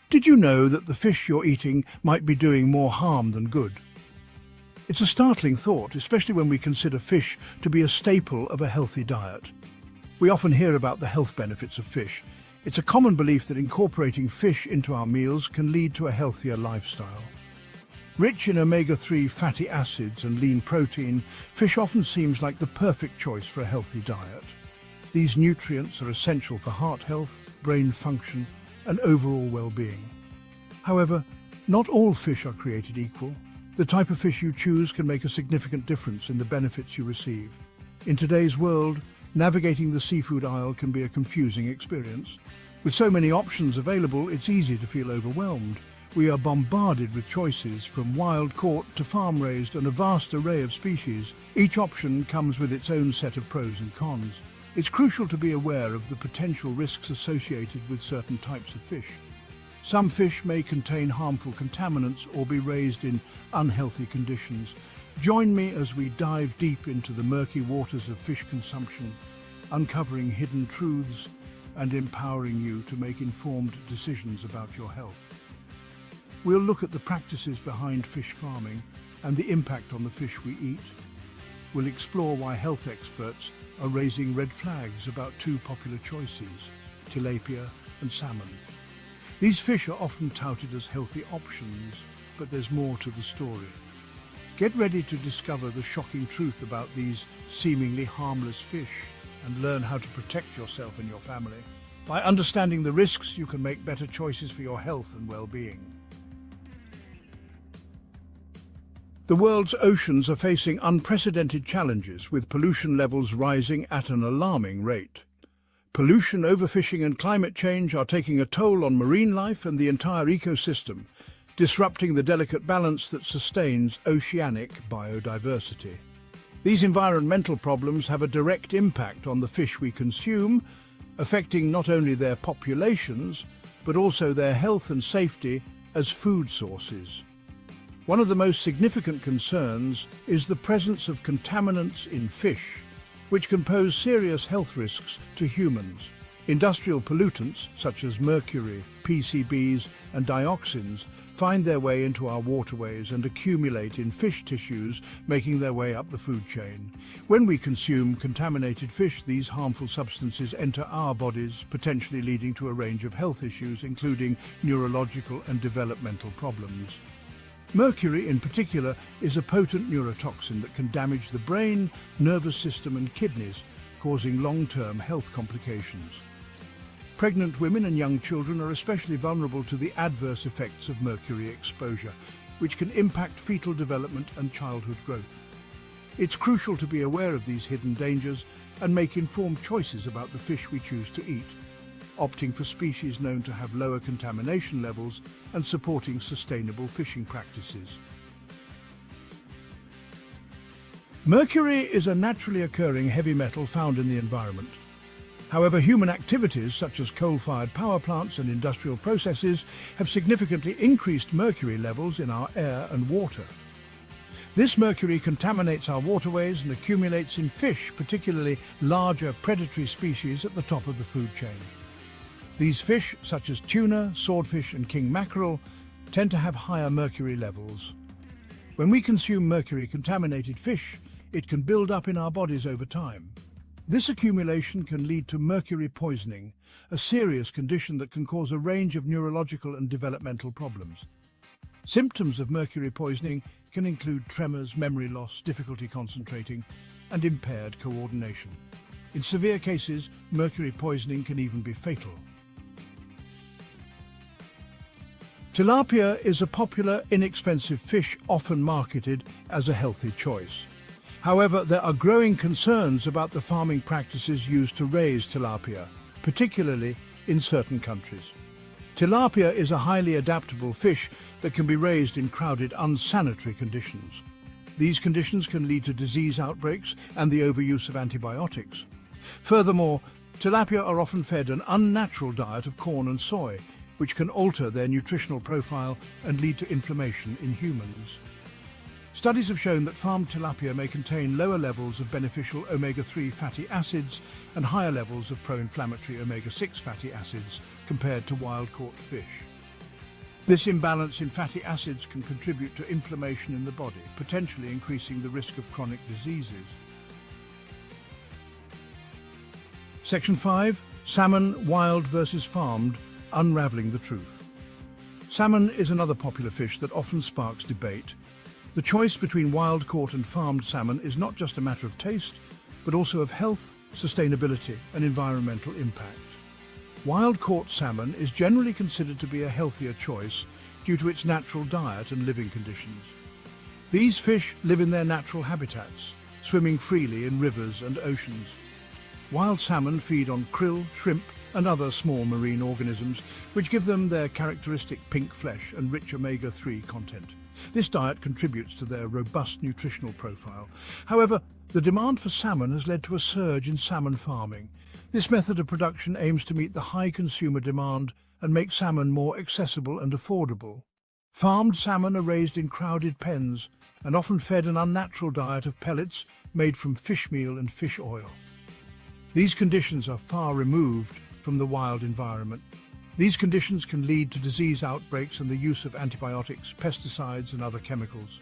Did you know that the fish you're eating might be doing more harm than good? It's a startling thought, especially when we consider fish to be a staple of a healthy diet. We often hear about the health benefits of fish. It's a common belief that incorporating fish into our meals can lead to a healthier lifestyle. Rich in omega-3 fatty acids and lean protein, fish often seems like the perfect choice for a healthy diet. These nutrients are essential for heart health, brain function, and overall well-being. However, not all fish are created equal. The type of fish you choose can make a significant difference in the benefits you receive. In today's world, navigating the seafood aisle can be a confusing experience. With so many options available, it's easy to feel overwhelmed. We are bombarded with choices, from wild-caught to farm-raised, and a vast array of species. Each option comes with its own set of pros and cons. It's crucial to be aware of the potential risks associated with certain types of fish. Some fish may contain harmful contaminants or be raised in unhealthy conditions. Join me as we dive deep into the murky waters of fish consumption, uncovering hidden truths and empowering you to make informed decisions about your health. We'll look at the practices behind fish farming and the impact on the fish we eat. We'll explore why health experts are raising red flags about two popular choices, tilapia and salmon. These fish are often touted as healthy options, but there's more to the story. Get ready to discover the shocking truth about these seemingly harmless fish and learn how to protect yourself and your family. By understanding the risks, you can make better choices for your health and well-being. The world's oceans are facing unprecedented challenges, with pollution levels rising at an alarming rate. Pollution, overfishing and climate change are taking a toll on marine life and the entire ecosystem, disrupting the delicate balance that sustains oceanic biodiversity. These environmental problems have a direct impact on the fish we consume, affecting not only their populations, but also their health and safety as food sources. One of the most significant concerns is the presence of contaminants in fish, which can pose serious health risks to humans. Industrial pollutants, such as mercury, PCBs, and dioxins, find their way into our waterways and accumulate in fish tissues, making their way up the food chain. When we consume contaminated fish, these harmful substances enter our bodies, potentially leading to a range of health issues, including neurological and developmental problems. Mercury, in particular, is a potent neurotoxin that can damage the brain, nervous system and kidneys, causing long-term health complications. Pregnant women and young children are especially vulnerable to the adverse effects of mercury exposure, which can impact fetal development and childhood growth. It's crucial to be aware of these hidden dangers and make informed choices about the fish we choose to eat, opting for species known to have lower contamination levels and supporting sustainable fishing practices. Mercury is a naturally occurring heavy metal found in the environment. However, human activities such as coal-fired power plants and industrial processes have significantly increased mercury levels in our air and water. This mercury contaminates our waterways and accumulates in fish, particularly larger predatory species at the top of the food chain. These fish, such as tuna, swordfish and king mackerel, tend to have higher mercury levels. When we consume mercury-contaminated fish, it can build up in our bodies over time. This accumulation can lead to mercury poisoning, a serious condition that can cause a range of neurological and developmental problems. Symptoms of mercury poisoning can include tremors, memory loss, difficulty concentrating, and impaired coordination. In severe cases, mercury poisoning can even be fatal. Tilapia is a popular, inexpensive fish often marketed as a healthy choice. However, there are growing concerns about the farming practices used to raise tilapia, particularly in certain countries. Tilapia is a highly adaptable fish that can be raised in crowded, unsanitary conditions. These conditions can lead to disease outbreaks and the overuse of antibiotics. Furthermore, tilapia are often fed an unnatural diet of corn and soy, which can alter their nutritional profile and lead to inflammation in humans. Studies have shown that farmed tilapia may contain lower levels of beneficial omega-3 fatty acids and higher levels of pro-inflammatory omega-6 fatty acids compared to wild-caught fish. This imbalance in fatty acids can contribute to inflammation in the body, potentially increasing the risk of chronic diseases. Section 5. Salmon, wild versus farmed, unraveling the truth. Salmon is another popular fish that often sparks debate. The choice between wild-caught and farmed salmon is not just a matter of taste, but also of health, sustainability, and environmental impact. Wild-caught salmon is generally considered to be a healthier choice due to its natural diet and living conditions. These fish live in their natural habitats, swimming freely in rivers and oceans. Wild salmon feed on krill, shrimp, and other small marine organisms, which give them their characteristic pink flesh and rich omega-3 content. This diet contributes to their robust nutritional profile. However, the demand for salmon has led to a surge in salmon farming. This method of production aims to meet the high consumer demand and make salmon more accessible and affordable. Farmed salmon are raised in crowded pens and often fed an unnatural diet of pellets made from fish meal and fish oil. These conditions are far removed from the wild environment. These conditions can lead to disease outbreaks and the use of antibiotics, pesticides, and other chemicals.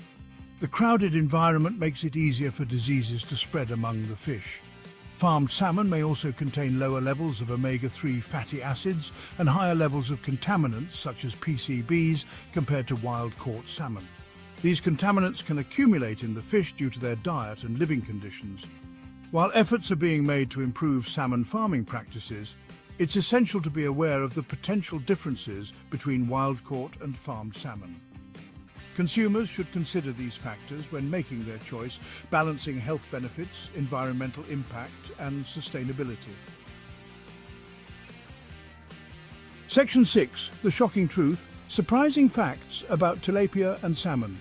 The crowded environment makes it easier for diseases to spread among the fish. Farmed salmon may also contain lower levels of omega-3 fatty acids and higher levels of contaminants such as PCBs compared to wild-caught salmon. These contaminants can accumulate in the fish due to their diet and living conditions. While efforts are being made to improve salmon farming practices, it's essential to be aware of the potential differences between wild-caught and farmed salmon. Consumers should consider these factors when making their choice, balancing health benefits, environmental impact, and sustainability. Section 6. The shocking truth. Surprising facts about tilapia and salmon.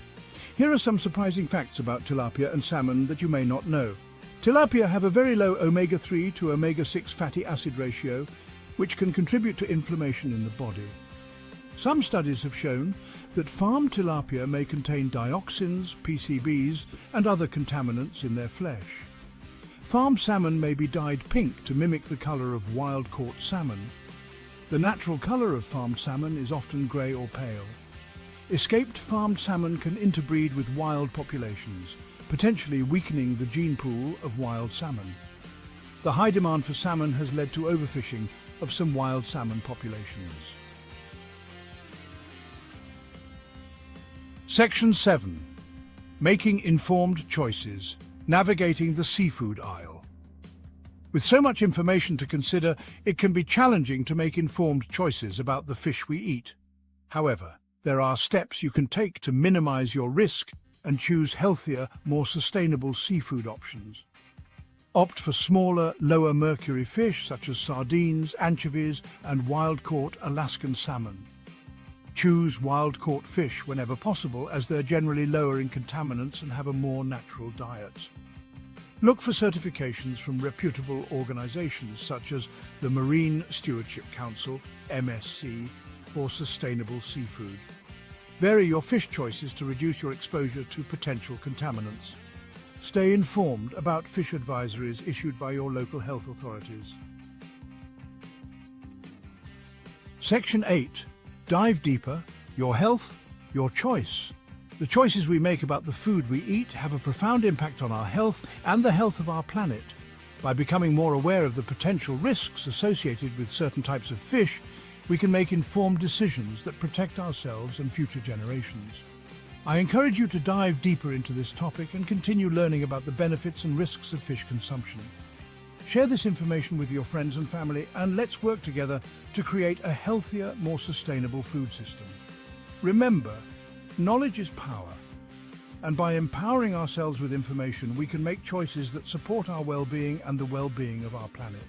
Here are some surprising facts about tilapia and salmon that you may not know. Tilapia have a very low omega-3 to omega-6 fatty acid ratio, which can contribute to inflammation in the body. Some studies have shown that farmed tilapia may contain dioxins, PCBs, and other contaminants in their flesh. Farmed salmon may be dyed pink to mimic the colour of wild-caught salmon. The natural colour of farmed salmon is often grey or pale. Escaped farmed salmon can interbreed with wild populations, potentially weakening the gene pool of wild salmon. The high demand for salmon has led to overfishing of some wild salmon populations. Section 7. Making informed choices. Navigating the seafood aisle. With so much information to consider, it can be challenging to make informed choices about the fish we eat. However, there are steps you can take to minimize your risk and choose healthier, more sustainable seafood options. Opt for smaller, lower mercury fish such as sardines, anchovies, and wild-caught Alaskan salmon. Choose wild-caught fish whenever possible, as they're generally lower in contaminants and have a more natural diet. Look for certifications from reputable organizations such as the Marine Stewardship Council, MSC, for sustainable seafood. Vary your fish choices to reduce your exposure to potential contaminants. Stay informed about fish advisories issued by your local health authorities. Section 8. Dive deeper. Your health, your choice. The choices we make about the food we eat have a profound impact on our health and the health of our planet. By becoming more aware of the potential risks associated with certain types of fish, we can make informed decisions that protect ourselves and future generations. I encourage you to dive deeper into this topic and continue learning about the benefits and risks of fish consumption. Share this information with your friends and family, and let's work together to create a healthier, more sustainable food system. Remember, knowledge is power, and by empowering ourselves with information, we can make choices that support our well-being and the well-being of our planet.